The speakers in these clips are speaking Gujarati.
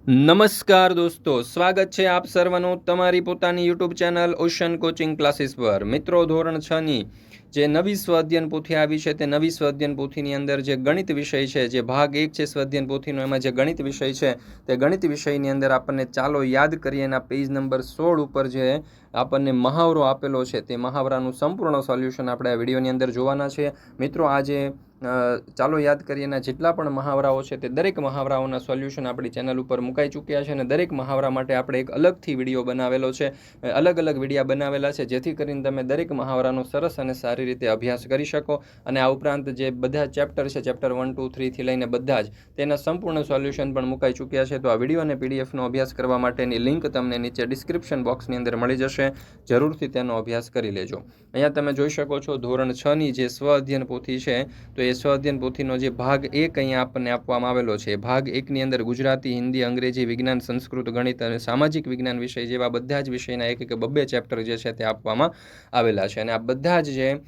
નમસ્કાર દોસ્તો, સ્વાગત છે આપ સર્વનું તમારી પોતાની YouTube channel ocean coaching classes પર. મિત્રો, ધોરણ 6ની જે નવી સ્વઅધ્યયન પોથી આવી છે તે નવી સ્વઅધ્યયન પોથીની અંદર જે ગણિત વિષય છે, જે ભાગ 1 છે સ્વઅધ્યયન પોથીનો, એમાં જે ગણિત વિષય છે તે ગણિત વિષયની અંદર આપણને ચાલો યાદ કરીએ એના પેજ નંબર 16 ઉપર જે આપણને મહાવરો આપેલો છે તે મહાવરાનું સંપૂર્ણ સોલ્યુશન આપણે આ વિડીયોની અંદર જોવાના છે. મિત્રો, આજે ચાલો યાદ કરીએ એના જેટલા પણ મહાવરાઓ છે તે દરેક મહાવરાઓના સોલ્યુશન આપણી ચેનલ ઉપર મુકાઈ ચૂક્યા છે અને દરેક મહાવરા માટે આપણે એક અલગથી વિડીયો બનાવેલો છે, અલગ અલગ વિડીયા બનાવેલા છે, જેથી કરીને તમે દરેક મહાવરાનો સરસ અને સારી રીતે અભ્યાસ કરી શકો. અને આ ઉપરાંત જે બધા ચેપ્ટર છે, ચેપ્ટર 1, 2, 3 થી લઈને બધા જ તેના સંપૂર્ણ સોલ્યુશન પણ મુકાઈ ચૂક્યા છે. તો આ વિડીયો અને પીડીએફનો અભ્યાસ કરવા માટેની લિંક તમને નીચે ડિસ્ક્રિપ્શન બોક્સની અંદર મળી જશે. જરૂરથી તેનો અભ્યાસ કરી લેજો. અહીંયા તમે જોઈ શકો છો ધોરણ 6ની જે સ્વ અધ્યયન પોથી છે, તો એ સ્વ અધ્યયન પોથીનો જે ભાગ 1 અહીંયા આપણને આપવામાં આવેલો છે, ભાગ 1ની અંદર ગુજરાતી, હિન્દી, અંગ્રેજી, વિજ્ઞાન, સંસ્કૃત, ગણિત અને સામાજિક વિજ્ઞાન વિષય જેવા બધા જ વિષયના એક બબ્બે ચેપ્ટર જે છે તે આપવામાં આવેલા છે. અને આ બધા જ જે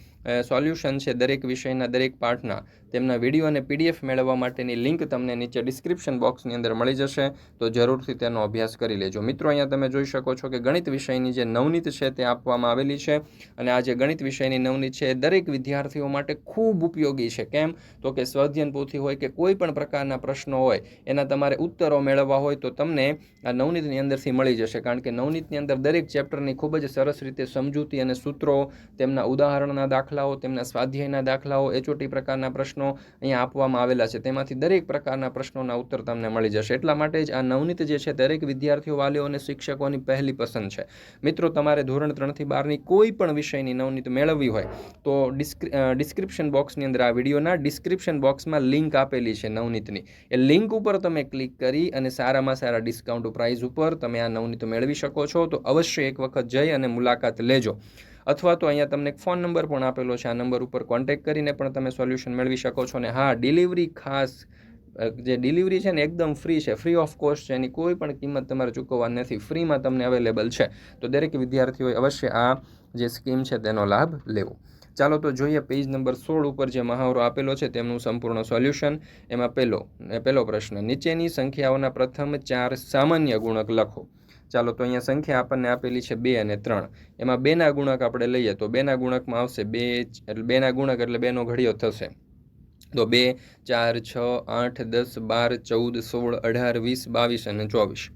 સોલ્યુશન છે દરેક વિષયના દરેક પાઠના, તેમના વિડીયો અને પીડીએફ મેળવવા માટેની લિંક તમને નીચે ડિસ્ક્રિપ્શન બોક્સની અંદર મળી જશે. તો જરૂરથી તેનો અભ્યાસ કરી લેજો. મિત્રો, અહીંયા તમે જોઈ શકો છો કે ગણિત વિષયની જે નવનીત છે તે આપવામાં આવેલી છે. અને આ જે ગણિત વિષયની નવનીત છે એ દરેક વિદ્યાર્થીઓ માટે ખૂબ ઉપયોગી છે. કેમ? તો કે સ્વઅધ્યયન પોથી હોય કે કોઈ પણ પ્રકારના પ્રશ્નો હોય એના તમારે ઉત્તરો મેળવવા હોય તો તમને આ નવનીતની અંદરથી મળી જશે. કારણ કે નવનીતની અંદર દરેક ચેપ્ટરની ખૂબ જ સરસ રીતે સમજૂતી અને સૂત્રો, તેમના ઉદાહરણના દાખલાઓ, તેમના સ્વાધ્યાયના દાખલાઓ, એચઓટી પ્રકારના પ્રશ્નો અહીંયા આપવામાં આવેલા છે. તેમાંથી દરેક પ્રકારના પ્રશ્નોના ઉત્તર તમને મળી જશે. એટલા માટે જ આ નવનીત જે છે દરેક વિદ્યાર્થીઓ, વાલીઓ અને શિક્ષકોની પહેલી પસંદ છે. મિત્રો, તમારે ધોરણ 3 થી 12ની કોઈ પણ વિષયની નવનીત મેળવવી હોય તો ડિસ્ક્રિપ્શન બોક્સની અંદર આ વિડીયોના ડિસ્ક્રિપ્શન બોક્સમાં લિંક આપેલી છે નવનીતની. એ લિંક ઉપર તમે ક્લિક કરી અને સારામાં સારા ડિસ્કાઉન્ટ પ્રાઇઝ ઉપર તમે આ નવનીત મેળવી શકો છો. તો અવશ્ય એક વખત જઈ અને મુલાકાત લેજો. અથવા તો અહીંયા તમને એક ફોન નંબર પણ આપેલો છે, આ નંબર ઉપર કોન્ટેક્ટ કરીને પણ તમે સોલ્યુશન મેળવી શકો છો. અને હા, ડિલિવરી ખાસ જે ડિલિવરી છે ને એકદમ ફ્રી છે, ફ્રી ઓફ કોસ્ટ છે, એની કોઈ પણ કિંમત તમારે ચૂકવવા નથી, ફ્રીમાં તમને અવેલેબલ છે. તો દરેક વિદ્યાર્થીઓએ અવશ્ય આ જે સ્કીમ છે તેનો લાભ લેવો. ચાલો તો જોઈએ પેજ નંબર 16 ઉપર જે મહાવરો આપેલો છે તેમનું સંપૂર્ણ સોલ્યુશન. એમાં પહેલો પ્રશ્ન, નીચેની સંખ્યાઓના પ્રથમ 4 સામાન્ય ગુણક લખો. ચાલો તો અહીંયા સંખ્યા આપણને આપેલી છે 2 અને 3. એમાં 2ના ગુણક આપણે લઈએ તો 2ના ગુણકમાં આવશે 2, એટલે 2ના ગુણક એટલે 2નો ઘડિયો થશે. તો 2, 4, 6, 8, 10, 12, 14, 16, 18, 20, 22 અને 24.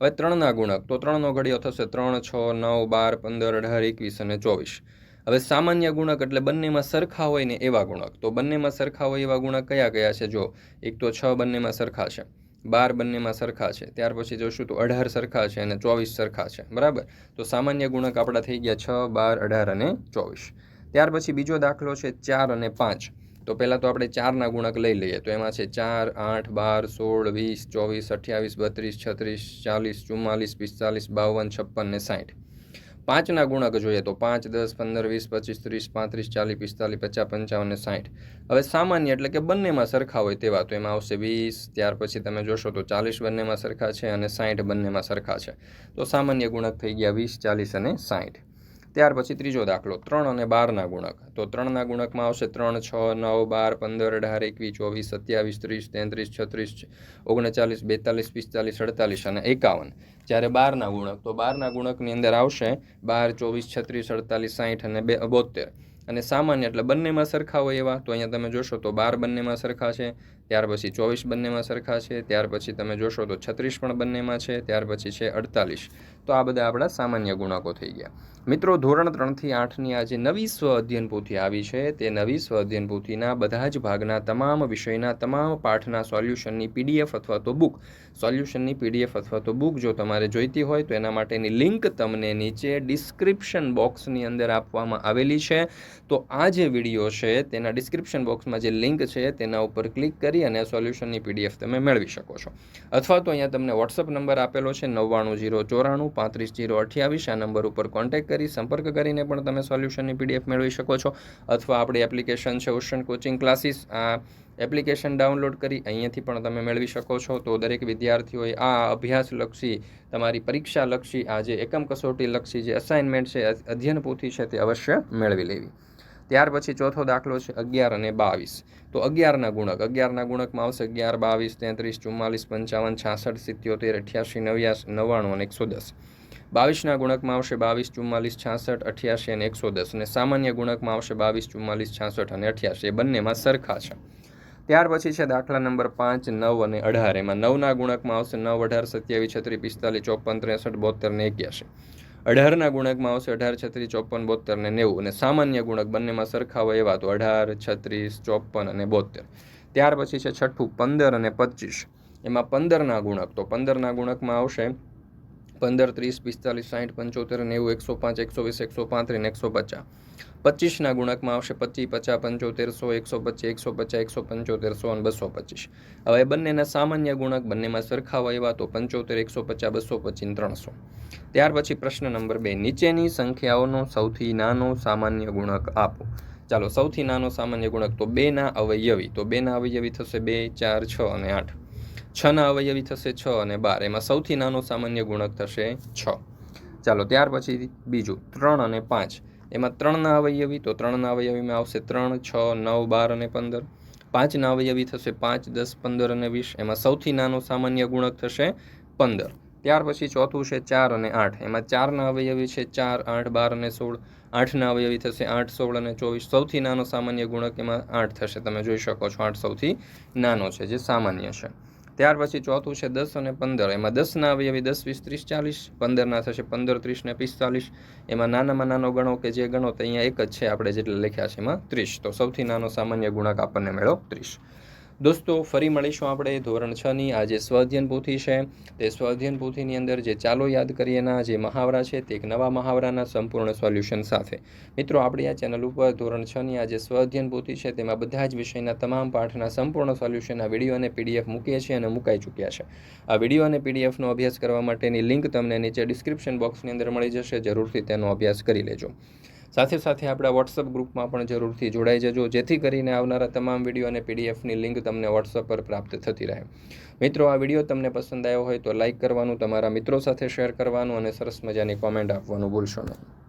હવે 3ના ગુણક, તો 3નો ઘડિયો થશે 3, 6, 9, 12, 15, 18, 21 અને 24. હવે સામાન્ય ગુણક એટલે બંનેમાં સરખા હોય ને એવા ગુણક. તો બંનેમાં સરખા હોય એવા ગુણક કયા કયા છે? જો, એક તો 6 બંનેમાં સરખા છે, 12 બંનેમાં સરખા છે, ત્યાર પછી જોશું તો 18 સરખા છે અને 24 સરખા છે. બરાબર? તો સામાન્ય ગુણક આપણા થઈ ગયા 6, 12, 18 અને 24. ત્યાર પછી બીજો દાખલો છે 4 અને 5. તો પહેલાં તો આપણે 4ના ગુણક લઈ લઈએ. તો એમાં છે 4, 8, 12, 16, 20, 24, 28, 32, 36, 40, 44, 45, 52, 56 ને 60. 5ના ગુણક જોઈએ તો 5, 10, 15, 20, 25, 30, 35, 40, 45, 50, 55 ને 60. હવે સામાન્ય એટલે કે બંનેમાં સરખા હોય તેવા, તો એમાં આવશે 20. ત્યાર પછી તમે જોશો તો 40 બંનેમાં સરખા છે અને 60 બંનેમાં સરખા છે. તો સામાન્ય ગુણક થઈ ગયા 20, 40 અને 60. ત્યાર પછી ત્રીજો દાખલો 3 અને 12ના ગુણક. તો 3ના ગુણકમાં આવશે 3, 6, 9, 12, 15, 18, 21, 24, 27, 30, 33, 39, 42, 45, 48 અને 51. જ્યારે 12ના ગુણક, તો 12ના ગુણકની અંદર આવશે 12, 24, 36, 48, 60 અને 72. અને સામાન્ય એટલે બંનેમાં સરખા હોય એવા, તો અહીંયા તમે જોશો તો 12 બંનેમાં સરખા છે, ત્યાર પછી 24 બંનેમાં સરખા છે, ત્યાર પછી તમે જોશો તો 36 પણ બંનેમાં છે, ત્યાર પછી છે 48. તો આ બધા આપણા સામાન્ય ગુણકો થઈ ગયા. મિત્રો, ધોરણ 3 થી 8ની આ જે નવી સ્વ અધ્યયન પોથી આવી છે તે નવી સ્વ અધ્યયન પોથીના બધા જ ભાગના તમામ વિષયના તમામ પાઠના સોલ્યુશનની પીડીએફ અથવા તો બુક, સોલ્યુશનની પીડીએફ અથવા તો બુક જો તમારે જોઈતી હોય તો એના માટેની લિંક તમને નીચે ડિસ્ક્રિપ્શન બોક્સની અંદર આપવામાં આવેલી છે. તો આ જે વિડીયો છે તેના ડિસ્ક્રિપ્શન બોક્સમાં જે લિંક છે તેના ઉપર ક્લિક કરી અને સોલ્યુશનની પીડીએફ તમે મેળવી શકો છો. અથવા તો અહીંયા તમને વોટ્સઅપ નંબર આપેલો છે 99 094 35 028. આ નંબર ઉપર કોન્ટેક્ટ કરી સંપર્ક કરીને પણ તમે સોલ્યુશનની પીડીએફ મેળવી શકો છો. અથવા આપણી એપ્લિકેશન છે ઓશન કોચિંગ ક્લાસીસ, આ એપ્લિકેશન ડાઉનલોડ કરી અહીંયાથી પણ તમે મેળવી શકો છો. તો દરેક વિદ્યાર્થીઓએ આ અભ્યાસલક્ષી, તમારી પરીક્ષાલક્ષી, આ જે એકમ કસોટી લક્ષી જે અસાઇનમેન્ટ છે, અધ્યયન પોથી છે તે અવશ્ય મેળવી લેવી. ત્યાર પછી ચોથો દાખલો છે 11 અને 22. તો 11ના ગુણક, 11ના ગુણકમાં આવશે 11, 22, 33, 44, 55, 66, 77, 88, 89, 99 અને 110. 22ના ગુણકમાં આવશે 22, 44, 66, 88 અને 110 અને સામાન્ય ગુણકમાં આવશે 22, 44, 66 અને 88. એ બંનેમાં સરખા છે. ત્યાર પછી છે દાખલા નંબર 5, 9 અને 18. એમાં 9ના ગુણકમાં આવશે 9, 18, 27, 36, 45, 54, 63, 72 ને 81. 18ના ગુણકમાં આવશે 18, 36, 54, 72 ને 90 અને સામાન્ય ગુણક બંનેમાં સરખા હોય એવા તો 18, 36, 54 અને 72. ત્યાર પછી છે છઠ્ઠું 15 અને 25. એમાં 15ના ગુણક, તો 15ના ગુણકમાં આવશે 15, 30, 45, 60, 75, 90, 105, 120, 135 ને 150. 25ના ગુણકમાં આવશે 25, 50, 75, 100, 125, 125, 175, 100 અને 225. હવે બંનેના સામાન્ય ગુણક બંનેમાં સરખા હોય એવા તો 75, 150, 225 300. ત્યાર પછી પ્રશ્ન નંબર 2, નીચેની સંખ્યાઓનો સૌથી નાનો સામાન્ય ગુણક આપો. ચાલો, સૌથી નાનો સામાન્ય ગુણક તો 2ના અવયવી, તો 2ના અવયવી થશે 2, 4, 6 અને 8. 6ના અવયવી થશે 6 અને 12. એમાં સૌથી નાનો સામાન્ય ગુણક થશે 6. ચાલો, ત્યાર પછી બીજું 3 અને 5. એમાં 3ના અવયવી, તો 3ના અવયવીમાં આવશે 3, 6, 9, 12 અને 15. 5ના અવયવી થશે 5, 10, 15 અને 20. એમાં સૌથી નાનો સામાન્ય ગુણક થશે 15. ત્યાર પછી ચોથું છે 4 અને 8. એમાં 4ના અવયવી છે 4, 8, 12 અને 16. 8ના અવયવી થશે 8, 16 અને 24. સૌથી નાનો સામાન્ય ગુણક એમાં 8 થશે. તમે જોઈ શકો છો 8 સૌથી નાનો છે, જે સામાન્ય છે. ત્યાર પછી ચોથું છે 10 અને 15. એમાં 10ના અવયવી 10, 20, 30, 40. 15ના થશે 15, 30 ને 45. એમાં નાનામાં નાનો ગણો કે જે ગણો તો અહીંયા એક જ છે, આપણે જેટલા લખ્યા છે એમાં 30. તો સૌથી નાનો સામાન્ય ગુણક આપણને મળ્યો 30. દોસ્તો, ફરી મળીશું આપણે ધોરણ 6ની આ જે સ્વઅધ્યયન પોથી છે તે સ્વઅધ્યયન પોથીની અંદર જે ચાલો યાદ કરીએના જે મહાવરા છે તે એક નવા મહાવરાના સંપૂર્ણ સોલ્યુશન સાથે. મિત્રો, આપણી આ ચેનલ ઉપર ધોરણ 6ની આ જે સ્વઅધ્યયન પોથી છે તેમાં બધા જ વિષયના તમામ પાઠના સંપૂર્ણ સોલ્યુશનના વિડીયો અને પીડીએફ મૂકીએ છીએ અને મુકાઈ ચૂક્યા છે. આ વિડીયો અને પીડીએફનો અભ્યાસ કરવા માટેની લિંક તમને નીચે ડિસ્ક્રિપ્શન બોક્સની અંદર મળી જશે. જરૂરથી તેનો અભ્યાસ કરી લેજો. સાથે સાથે આપણા વોટ્સઅપ ગ્રુપમાં પણ જરૂરથી જોડાઈ જજો, જેથી કરીને આવનારા તમામ વિડીયો અને પીડીએફની લિંક તમને વોટ્સઅપ પર પ્રાપ્ત થતી રહે. મિત્રો, આ વિડીયો તમને પસંદ આવ્યો હોય તો લાઇક કરવાનું, તમારા મિત્રો સાથે શેર કરવાનું અને સરસ મજાની કોમેન્ટ આપવાનું ભૂલશો નહીં.